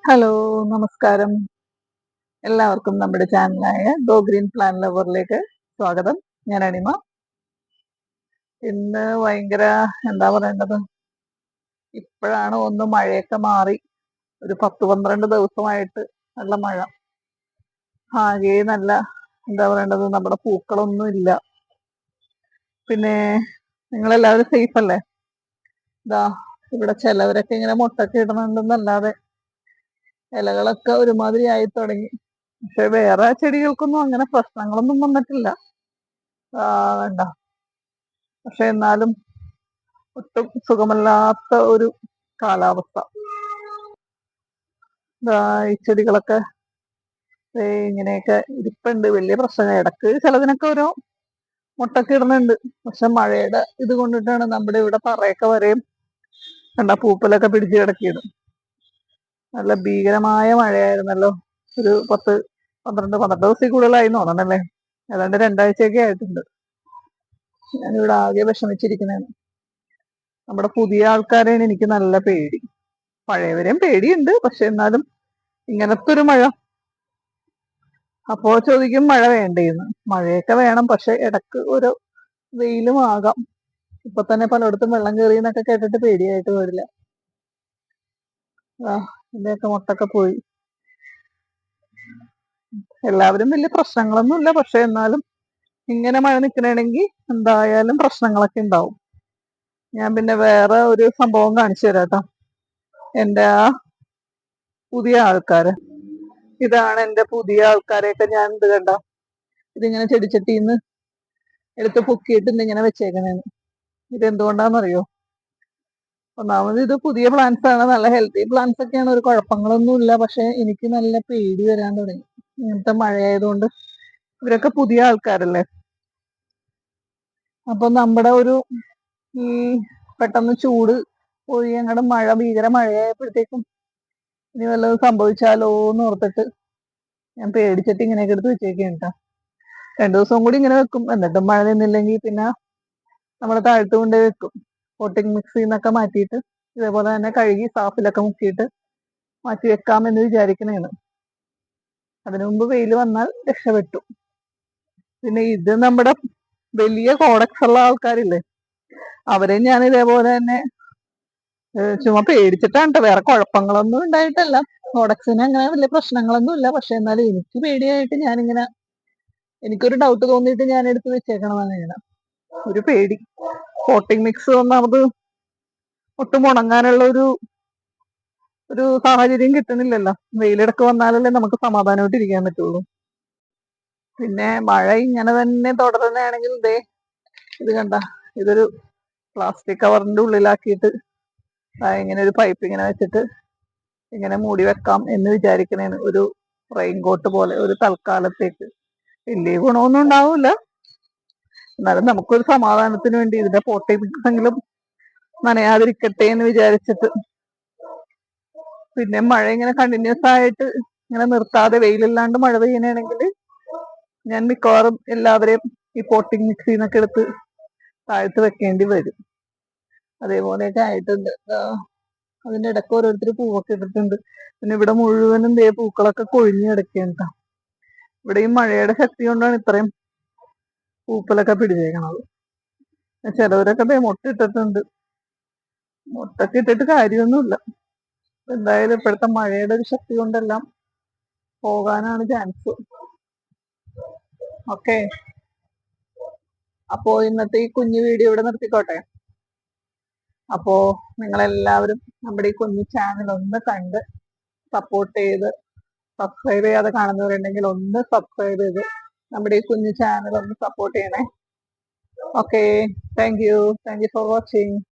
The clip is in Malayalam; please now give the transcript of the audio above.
ഹലോ, നമസ്കാരം. എല്ലാവർക്കും നമ്മുടെ ചാനലായ ഗോ ഗ്രീൻ പ്ലാൻ ലവറിലേക്ക് സ്വാഗതം. ഞാൻ അനിമ. ഇന്ന് ഭയങ്കര എന്താ പറയേണ്ടത്, ഇപ്പോഴാണ് ഒന്ന് മഴയൊക്കെ മാറി. ഒരു 10-12 ദിവസമായിട്ട് നല്ല മഴ. ആകെ നല്ല എന്താ പറയേണ്ടത്, നമ്മുടെ പൂക്കളൊന്നും ഇല്ല. പിന്നെ നിങ്ങളെല്ലാവരും സേഫ് അല്ലേ? ഇതാ ഇവിടെ ചിലവരൊക്കെ ഇങ്ങനെ മുട്ടൊക്കെ ഇടുന്നുണ്ടെന്നല്ലാതെ ഇലകളൊക്കെ ഒരുമാതിരി ആയി തുടങ്ങി. പക്ഷെ വേറെ ചെടികൾക്കൊന്നും അങ്ങനെ പ്രശ്നങ്ങളൊന്നും വന്നിട്ടില്ല. വേണ്ട. പക്ഷെ എന്നാലും ഒട്ടും സുഖമല്ലാത്ത ഒരു കാലാവസ്ഥ. ഈ ചെടികളൊക്കെ ഇങ്ങനെയൊക്കെ ഇരിപ്പുണ്ട്. വലിയ പ്രശ്നം. ഇടക്ക് ചിലതിനൊക്കെ ഓരോ മുട്ടൊക്കെ ഇടുന്നുണ്ട്. പക്ഷെ മഴയുടെ ഇത് കൊണ്ടിട്ടാണ് നമ്മുടെ ഇവിടെ തറയൊക്കെ വരെയും പൂപ്പലൊക്കെ പിടിച്ച് കിടക്കിയത്. നല്ല ഭീകരമായ മഴയായിരുന്നല്ലോ. ഒരു 10-12 ദിവസത്തിൽ കൂടുതലായി തോന്നണല്ലേ. ഏതാണ്ട് 2 ആഴ്ചയൊക്കെ ആയിട്ടുണ്ട്. ഞാനിവിടെ ആകെ വിഷമിച്ചിരിക്കുന്നതാണ്. നമ്മുടെ പുതിയ ആൾക്കാരെയാണ് എനിക്ക് നല്ല പേടി. പഴയവരെയും പേടിയുണ്ട്. പക്ഷെ എന്നാലും ഇങ്ങനത്തെ ഒരു മഴ. അപ്പോ ചോദിക്കും മഴ വേണ്ടേന്ന്. മഴയൊക്കെ വേണം, പക്ഷെ ഇടക്ക് ഒരു വെയിലും ആകാം. ഇപ്പൊ തന്നെ പലയിടത്തും വെള്ളം കയറിയെന്നൊക്കെ കേട്ടിട്ട് പേടിയായിട്ട് വരില്ല. ഇതിന്റെയൊക്കെ മുട്ടൊക്കെ പോയി. എല്ലാവരും വലിയ പ്രശ്നങ്ങളൊന്നുമില്ല. പക്ഷെ എന്നാലും ഇങ്ങനെ മഴ നിൽക്കണമെങ്കിൽ എന്തായാലും പ്രശ്നങ്ങളൊക്കെ ഉണ്ടാവും. ഞാൻ പിന്നെ വേറെ ഒരു സംഭവം കാണിച്ചു തരാം കേട്ടോ. എന്റെ പുതിയ ആൾക്കാര്, ഇതാണ് എന്റെ പുതിയ ആൾക്കാരെയൊക്കെ ഞാൻ ഇത് കണ്ട ഇതിങ്ങനെ ചെടിച്ചട്ടിന്ന് എടുത്ത് പൊക്കിയിട്ട് ഇങ്ങനെ വെച്ചേക്കണേന്ന്. ഇതെന്തുകൊണ്ടാന്നറിയോ? ഒന്നാമത് ഇത് പുതിയ പ്ലാന്റ്സ് ആണ്. നല്ല ഹെൽത്തി പ്ലാന്റ്സ് ഒക്കെയാണ്. ഒരു കുഴപ്പങ്ങളൊന്നുമില്ല. പക്ഷെ എനിക്ക് നല്ല പേടി വരാൻ തുടങ്ങി. ഇങ്ങനത്തെ മഴയായതുകൊണ്ട്. ഇവരൊക്കെ പുതിയ ആൾക്കാരല്ലേ. അപ്പൊ നമ്മുടെ ഒരു ഈ പെട്ടെന്ന് ചൂട് പോയി അങ്ങോട്ട് മഴ, ഭീകര മഴയായപ്പോഴത്തേക്കും ഇനി വല്ലതും സംഭവിച്ചാലോ എന്ന് ഓർത്തിട്ട് ഞാൻ പേടിച്ചിട്ട് ഇങ്ങനെയൊക്കെ എടുത്ത് വെച്ചേക്കാണ് കേട്ടോ. 2 ദിവസം കൂടി ഇങ്ങനെ വെക്കും. എന്നിട്ടും മഴ നിന്നില്ലെങ്കിൽ പിന്നെ നമ്മൾ താഴ്ത്തു കൊണ്ടേ വെക്കും. പോട്ടിംഗ് മിക്സിൽ നിന്നൊക്കെ മാറ്റിയിട്ട് ഇതേപോലെ തന്നെ കഴുകി സാഫിലൊക്കെ മുക്കിയിട്ട് മാറ്റി വെക്കാമെന്ന് വിചാരിക്കണേണ്. അതിനു മുമ്പ് വെയിൽ വന്നാൽ രക്ഷപ്പെട്ടു. പിന്നെ ഇത് നമ്മുടെ വലിയ കോഡക്സ് ഉള്ള ആൾക്കാരില്ലേ, അവരെ ഞാൻ ഇതേപോലെ തന്നെ ചുമ്മാ പേടിച്ചിട്ടാണ് കേട്ടോ. വേറെ കുഴപ്പങ്ങളൊന്നും ഉണ്ടായിട്ടല്ല. കോഡക്സിന് അങ്ങനെ വലിയ പ്രശ്നങ്ങളൊന്നും ഇല്ല. പക്ഷെ എന്നാലും എനിക്ക് പേടിയായിട്ട് ഞാനിങ്ങനെ, എനിക്കൊരു ഡൗട്ട് തോന്നിയിട്ട് ഞാൻ എടുത്ത് വെച്ചേക്കണതാണ് ഇങ്ങനെ. ഒരു പേടി. പോട്ടിംഗ് മിക്സ് ഒന്നാമത് ഒട്ടും ഉണങ്ങാനുള്ള ഒരു സാഹചര്യം കിട്ടുന്നില്ലല്ലോ. വെയിലിടക്ക് വന്നാലല്ലേ നമുക്ക് സമാധാനമായിട്ട് ഇരിക്കാൻ പറ്റുള്ളൂ. പിന്നെ മഴ ഇങ്ങനെ തന്നെ തുടരുന്നതാണെങ്കിൽ ഇത് കണ്ട, ഇതൊരു പ്ലാസ്റ്റിക് കവറിന്റെ ഉള്ളിലാക്കിയിട്ട് ഇങ്ങനെ ഒരു പൈപ്പ് ഇങ്ങനെ വെച്ചിട്ട് ഇങ്ങനെ മൂടി വെക്കാം എന്ന് വിചാരിക്കണേന്. ഒരു റെയിൻകോട്ട് പോലെ ഒരു തൽക്കാലത്തേക്ക്. വലിയ ഗുണമൊന്നും ഉണ്ടാവില്ല. എന്നാലും നമുക്കൊരു സമാധാനത്തിന് വേണ്ടി ഇതിന്റെ പോട്ടിംഗ് മിക്സ് എങ്കിലും നനയാതിരിക്കട്ടെ എന്ന് വിചാരിച്ചിട്ട്. പിന്നെ മഴ ഇങ്ങനെ കണ്ടിന്യൂസ് ആയിട്ട് ഇങ്ങനെ നിർത്താതെ വെയിലില്ലാണ്ട് മഴ പെയ്യണമെങ്കിൽ ഞാൻ മിക്കവാറും എല്ലാവരെയും ഈ പോട്ടിംഗ് മിക്സിൽ നിന്നൊക്കെ എടുത്ത് താഴ്ത്ത് വെക്കേണ്ടി വരും. അതേപോലെയൊക്കെ ആയിട്ടുണ്ട്. അതിന്റെ ഇടയ്ക്ക് ഓരോരുത്തർ പൂവൊക്കെ ഇട്ടിട്ടുണ്ട്. പിന്നെ ഇവിടെ മുഴുവനും പൂക്കളൊക്കെ കൊഴിഞ്ഞു കിടക്കുകയാണ്. ഇവിടെ ഈ മഴയുടെ ശക്തി കൊണ്ടാണ് ഇത്രയും പൂപ്പലൊക്കെ പിടിച്ചേക്കണത്. ചിലവരൊക്കെ മുട്ട ഇട്ടിട്ടുണ്ട്. മുട്ടൊക്കെ ഇട്ടിട്ട് കാര്യമൊന്നുമില്ല. എന്തായാലും ഇപ്പോഴത്തെ മഴയുടെ ഒരു ശക്തി കൊണ്ടെല്ലാം പോകാനാണ് ചാൻസ്. ഓക്കെ, അപ്പോ ഇന്നത്തെ ഈ കുഞ്ഞു വീഡിയോ ഇവിടെ നിർത്തിക്കോട്ടെ. അപ്പോ നിങ്ങളെല്ലാവരും നമ്മുടെ ഈ കുഞ്ഞു ചാനൽ ഒന്ന് കണ്ട് സപ്പോർട്ട് ചെയ്ത്, സബ്സ്ക്രൈബ് ചെയ്യാതെ കാണുന്നവരുണ്ടെങ്കിൽ ഒന്ന് സബ്സ്ക്രൈബ് ചെയ്ത് നമ്മുടെ ഈ കുഞ്ഞു ചാനൽ ഒന്ന് സപ്പോർട്ട് ചെയ്യണേ. Okay, thank you for watching.